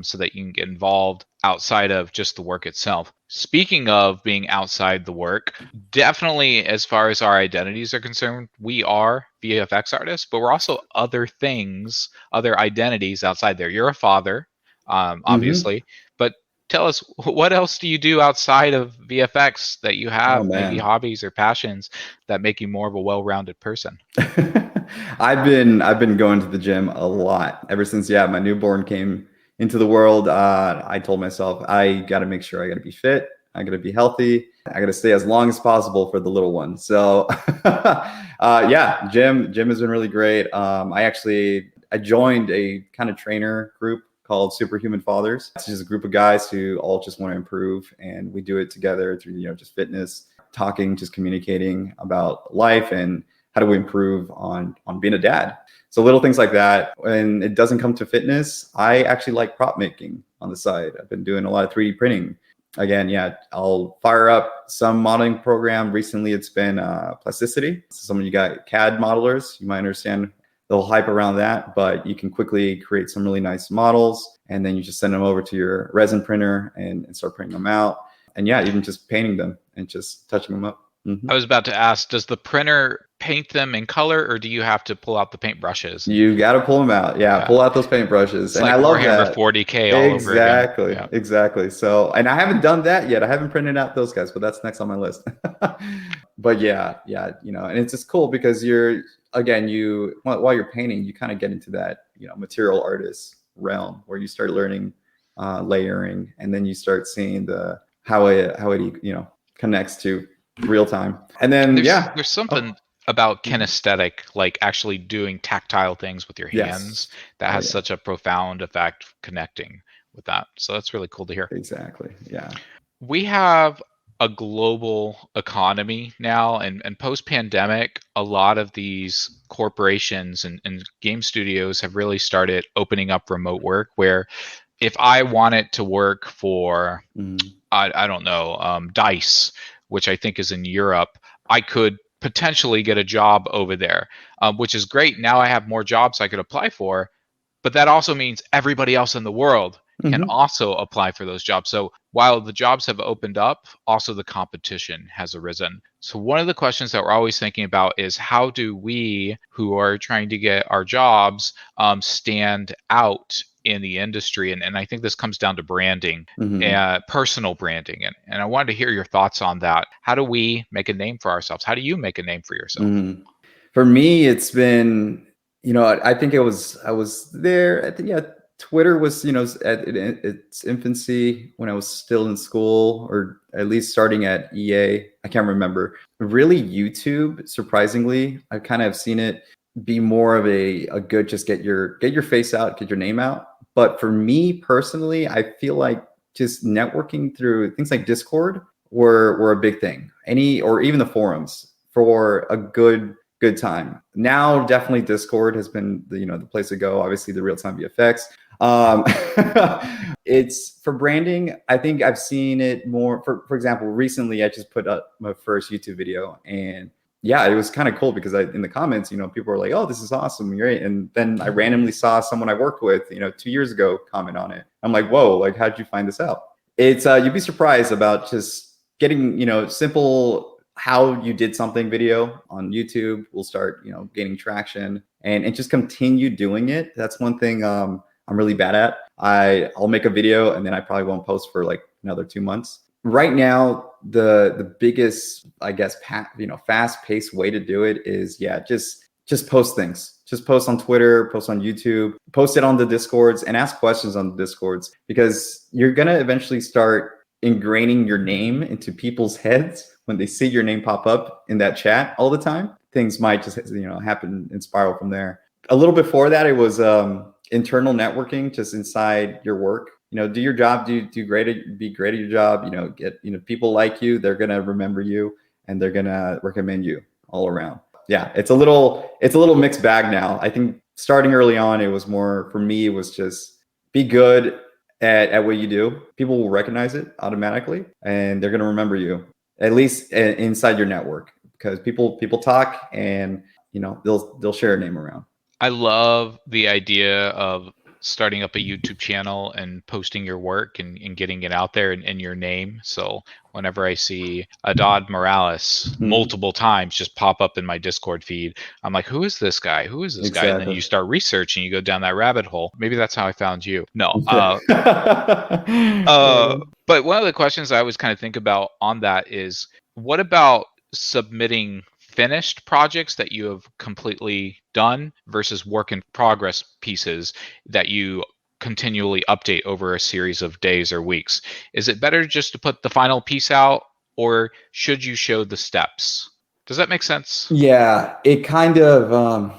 so that you can get involved outside of just the work itself. Speaking of being outside the work, definitely as far as our identities are concerned, we are VFX artists, but we're also other things, other identities outside there. You're a father, obviously, but tell us, what else do you do outside of VFX that you
Oh
have, maybe
man.
hobbies or passions that make you more of a well-rounded person?
I've been going to the gym a lot ever since my newborn came into the world. I told myself I got to make sure I got to be fit, I got to be healthy, I got to stay as long as possible for the little one. So yeah, gym has been really great. I joined a kind of trainer group called Superhuman Fathers. It's just a group of guys who all just want to improve, and we do it together through just fitness, talking, just communicating about life and how do we improve on being a dad. So little things like that. When it doesn't come to fitness, I actually like prop making on the side. I've been doing a lot of 3D printing. Again, I'll fire up some modeling program. Recently, it's been plasticity. So some of you got CAD modelers, you might understand the whole hype around that, but you can quickly create some really nice models, and then you just send them over to your resin printer and start printing them out. And even just painting them and just touching them up. Mm-hmm.
I was about to ask, does the printer paint them in color, or do you have to pull out the paint brushes?
You got to pull them out. Yeah, pull out those paintbrushes.
It's
and
like
I love
Warhammer
that.
40K all over again.
Exactly. So, and I haven't done that yet. I haven't printed out those guys, but that's next on my list. But and it's just cool because while you're painting, you kind of get into that, material artist realm where you start learning layering, and then you start seeing how it connects to real time. And then
there's something about kinesthetic, like actually doing tactile things with your hands, that has such a profound effect connecting with that. So that's really cool to hear.
Exactly. Yeah.
We have a global economy now, and post-pandemic, a lot of these corporations and game studios have really started opening up remote work, where if I wanted to work for, I don't know, DICE, which I think is in Europe, I could potentially get a job over there, which is great. Now I have more jobs I could apply for, but that also means everybody else in the world can also apply for those jobs. So while the jobs have opened up, also the competition has arisen. So one of the questions that we're always thinking about is, how do we, who are trying to get our jobs, stand out in the industry? And I think this comes down to branding, personal branding. And I wanted to hear your thoughts on that. How do we make a name for ourselves? How do you make a name for yourself?
For me, it's been, I think I was there. I think, Twitter was, at its infancy when I was still in school, or at least starting at EA. I can't remember. Really, YouTube, surprisingly, I kind of seen it be more of a good, just get your face out, get your name out. But for me personally, I feel like just networking through things like Discord were a big thing. Or even the forums for a good time. Now, definitely Discord has been the place to go. Obviously, the real-time VFX. It's for branding. I think I've seen it more. For example, recently I just put up my first YouTube video, and it was kind of cool because in the comments, people were like, "Oh, this is awesome, great!" And then I randomly saw someone I worked with, 2 years ago, comment on it. I'm like, "Whoa! Like, how'd you find this out?" It's you'd be surprised about just getting simple how you did something video on YouTube will start gaining traction, and just continue doing it. That's one thing I'm really bad at. I'll make a video and then I probably won't post for like another 2 months. Right now, the biggest, I guess, fast-paced way to do it is just post things. Just post on Twitter, post on YouTube, post it on the Discords, and ask questions on the Discords, because you're gonna eventually start ingraining your name into people's heads. When they see your name pop up in that chat all the time, things might just happen and spiral from there. A little before that, it was internal networking, just inside your work. Do your job, be great at your job. Get people like you. They're gonna remember you, and they're gonna recommend you all around. Yeah, it's a little mixed bag now. I think starting early on, it was more for me. It was just be good at what you do. People will recognize it automatically, and they're gonna remember you, at least inside your network, because people talk, and they'll share a name around.
I love the idea of starting up a YouTube channel and posting your work and getting it out there in your name. So whenever I see Adad Morales multiple times just pop up in my Discord feed, I'm like, who is this guy? Who is this guy? And then you start researching, you go down that rabbit hole. Maybe that's how I found you. No. But one of the questions I always kind of think about on that is, what about submitting finished projects that you have completely done versus work in progress pieces that you continually update over a series of days or weeks? Is it better just to put the final piece out, or should you show the steps? Does that make sense?
Yeah, it kind of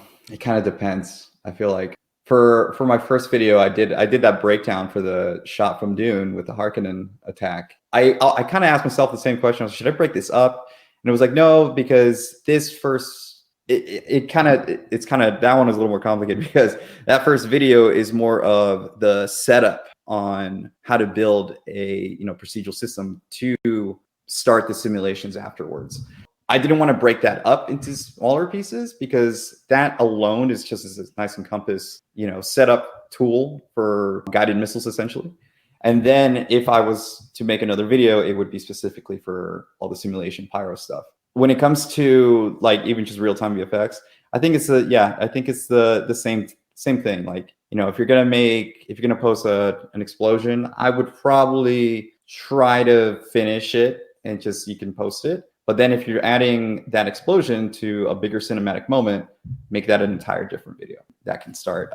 depends. I feel like for my first video, I did that breakdown for the shot from Dune with the Harkonnen attack. I kind of asked myself the same question: should I break this up? And it was like, no, because this first, it's kind of that one was a little more complicated, because that first video is more of the setup on how to build a procedural system to start the simulations afterwards. I didn't want to break that up into smaller pieces, because that alone is just a nice and compass, setup tool for guided missiles, essentially. And then if I was to make another video, it would be specifically for all the simulation pyro stuff. When it comes to like even just real-time VFX, I think it's the same thing. Like, if you're gonna post an explosion, I would probably try to finish it and just you can post it. But then if you're adding that explosion to a bigger cinematic moment, make that an entire different video that can start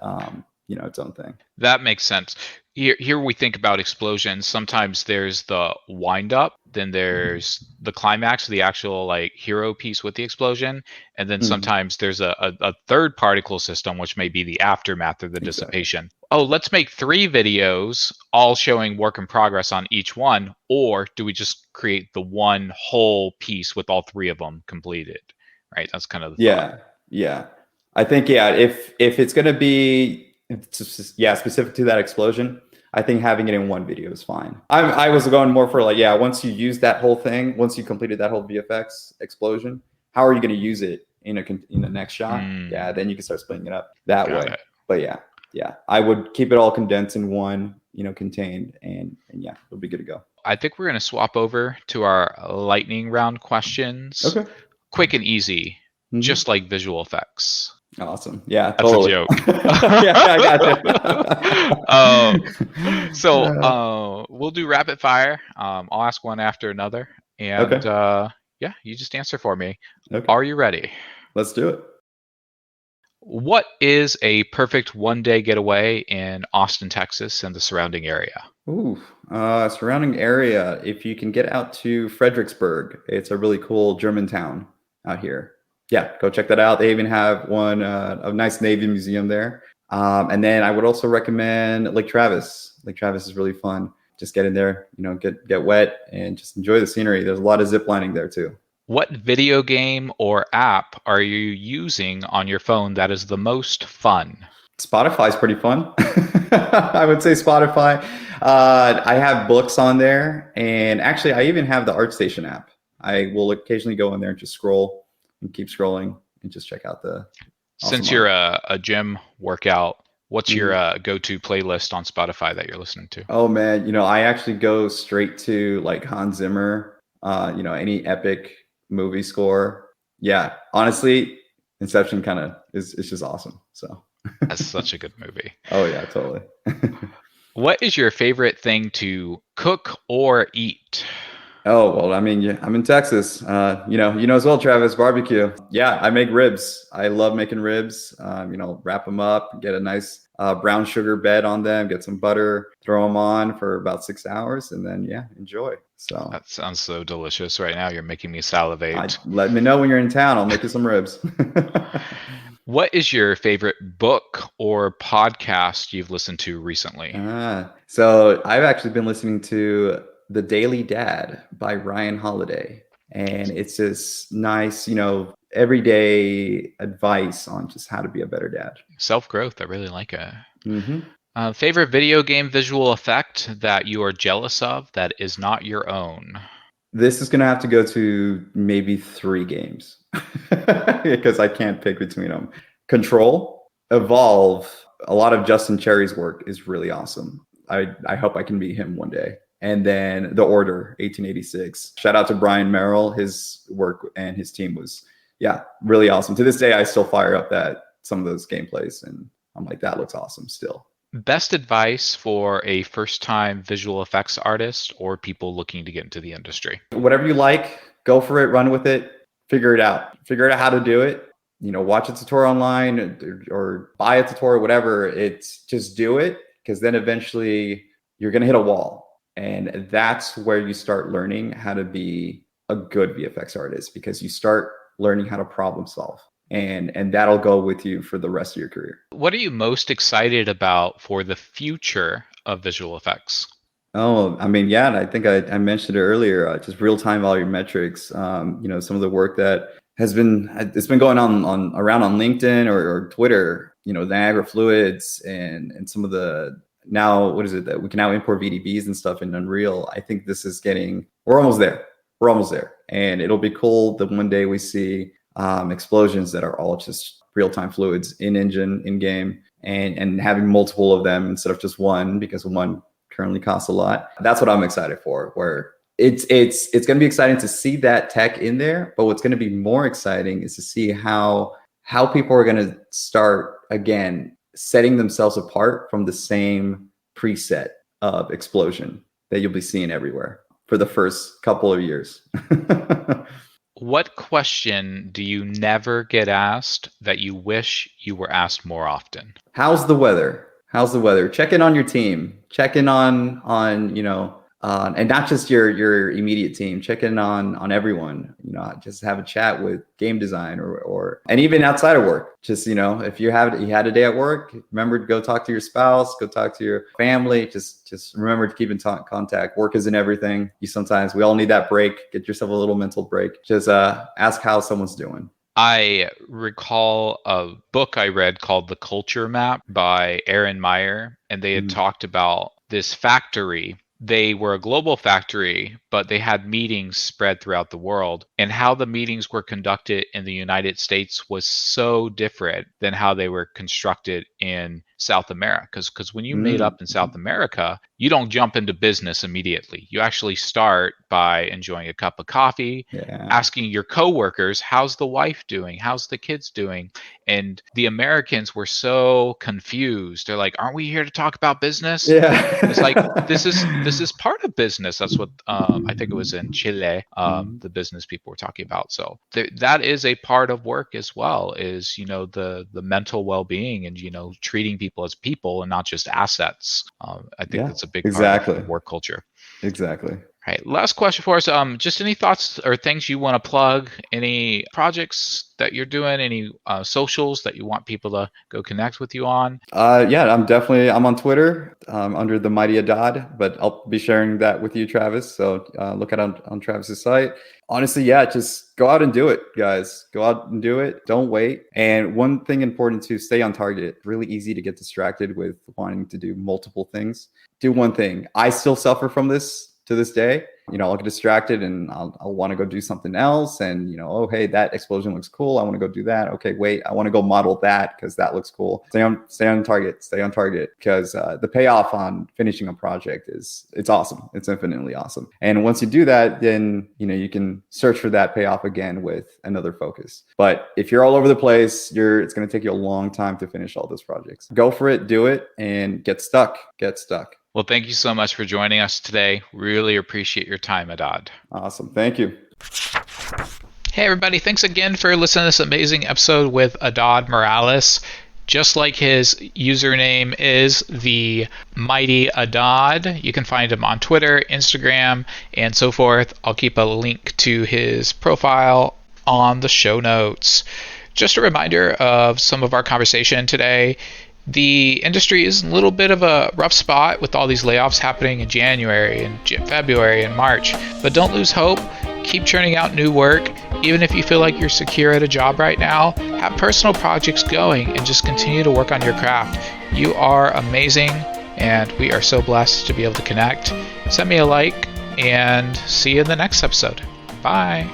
its own thing.
That makes sense. Here we think about explosions. Sometimes there's the wind up, then there's the climax, the actual like hero piece with the explosion, and then sometimes there's a third particle system, which may be the aftermath or the dissipation. Oh, let's make 3 videos all showing work in progress on each one, or do we just create the one whole piece with all 3 of them completed? Right? That's kind of the thought.
Yeah. I think if it's going to be specific to that explosion, I think having it in one video is fine. I was going more for like, once you use that whole thing, once you completed that whole VFX explosion, how are you going to use it in the next shot? Yeah, then you can start splitting it up that way. But yeah, I would keep it all condensed in one, contained, and yeah, it'll be good to go.
I think we're going to swap over to our lightning round questions.
Okay.
Quick and easy, just like visual effects.
Awesome. Yeah,
that's totally a joke.
Yeah, I got you.
So we'll do rapid fire. I'll ask one after another, and you just answer for me. Okay. Are you ready?
Let's do it.
What is a perfect one-day getaway in Austin, Texas, and the surrounding area?
Surrounding area. If you can get out to Fredericksburg, it's a really cool German town out here. Yeah, go check that out. They even have a nice Navy museum there. And then I would also recommend Lake Travis. Lake Travis is really fun. Just get in there, get wet and just enjoy the scenery. There's a lot of zip lining there too.
What video game or app are you using on your phone that is the most fun?
Spotify is pretty fun. I would say Spotify. I have books on there. And actually, I even have the ArtStation app. I will occasionally go in there and just scroll and keep scrolling and just check out the
Since you're a gym workout, what's your go-to playlist on Spotify that you're listening to?
Oh man, I actually go straight to like Hans Zimmer, any epic movie score. Yeah, honestly, Inception kind of is just awesome. So
that's such a good movie.
Oh yeah, totally.
What is your favorite thing to cook or eat?
Oh, well, I mean, I'm in Texas. You know as well, Travis, barbecue. Yeah, I make ribs. I love making ribs. Wrap them up, get a nice brown sugar bed on them, get some butter, throw them on for about 6 hours, and then, enjoy. So
that sounds so delicious right now. You're making me salivate.
Let me know when you're in town. I'll make you some ribs.
What is your favorite book or podcast you've listened to recently?
So I've actually been listening to The Daily Dad by Ryan Holiday. And it's this nice, everyday advice on just how to be a better dad.
Self-growth. I really like it. Favorite video game visual effect that you are jealous of that is not your own?
This is going to have to go to maybe 3 games because I can't pick between them. Control, Evolve, a lot of Justin Cherry's work is really awesome. I hope I can meet him one day. And then The Order, 1886. Shout out to Brian Merrill. His work and his team was, really awesome. To this day, I still fire up at some of those gameplays, and I'm like, that looks awesome still.
Best advice for a first-time visual effects artist or people looking to get into the industry?
Whatever you like, go for it, run with it, figure it out. Figure out how to do it. Watch a tutorial online or buy a tutorial, whatever. It's just do it, because then eventually you're going to hit a wall. And that's where you start learning how to be a good VFX artist, because you start learning how to problem solve. And that'll go with you for the rest of your career.
What are you most excited about for the future of visual effects?
Oh, I mean, and I think I mentioned it earlier, just real-time volumetrics. Some of the work that it's been going on around on LinkedIn or Twitter, Niagara Fluids and some of the, now, what is it that we can now import VDBs and stuff in Unreal. I think this is we're almost there. And it'll be cool that one day we see explosions that are all just real-time fluids in engine, in game, and having multiple of them instead of just one, because one currently costs a lot. That's what I'm excited for, where it's going to be exciting to see that tech in there. But what's going to be more exciting is to see how people are going to start, again, setting themselves apart from the same preset of explosion that you'll be seeing everywhere for the first couple of years.
What question do you never get asked that you wish you were asked more often?
How's the weather? Check in on your team. Check in on and not just your immediate team. Check in on everyone. Just have a chat with game design or and even outside of work. Just if you had a day at work, remember to go talk to your spouse, go talk to your family. Just remember to keep in contact. Work isn't everything. We all need that break. Get yourself a little mental break. Just ask how someone's doing.
I recall a book I read called The Culture Map by Aaron Meyer, and they had talked about this factory. They were a global factory, but they had meetings spread throughout the world. And how the meetings were conducted in the United States was so different than how they were constructed in South America. Because when you made up in South America, you don't jump into business immediately. You actually start by enjoying a cup of coffee, asking your coworkers, how's the wife doing? How's the kids doing? And the Americans were so confused. They're like, aren't we here to talk about business?
Yeah.
It's like, this is part of business. That's what I think it was in Chile, the business people were talking about. So that is a part of work as well, is, the mental well-being and, treating people as people and not just assets. I think that's a big part of work culture.
Exactly.
All right. Last question for us. Just any thoughts or things you want to plug? Any projects that you're doing? Any socials that you want people to go connect with you on?
I'm on Twitter under the Mighty Adad, but I'll be sharing that with you, Travis. So look at it on Travis's site. Honestly, just go out and do it, guys. Go out and do it. Don't wait. And one thing important to stay on target. Really easy to get distracted with wanting to do multiple things. Do one thing. I still suffer from this to this day. I'll get distracted and I'll want to go do something else. And, oh, hey, that explosion looks cool. I want to go do that. Okay, wait, I want to go model that because that looks cool. Stay on target because the payoff on finishing a project it's awesome. It's infinitely awesome. And once you do that, then, you can search for that payoff again with another focus. But if you're all over the place, it's going to take you a long time to finish all those projects. Go for it, do it, and get stuck. Well,
thank you so much for joining us today. Really appreciate your time, Adad.
Awesome. Thank you.
Hey, everybody. Thanks again for listening to this amazing episode with Adad Morales. Just like his username is the Mighty Adad. You can find him on Twitter, Instagram, and so forth. I'll keep a link to his profile on the show notes. Just a reminder of some of our conversation today. The industry is in a little bit of a rough spot with all these layoffs happening in January and February and March. But don't lose hope. Keep churning out new work. Even if you feel like you're secure at a job right now, have personal projects going and just continue to work on your craft. You are amazing, and we are so blessed to be able to connect. Send me a like, and see you in the next episode. Bye.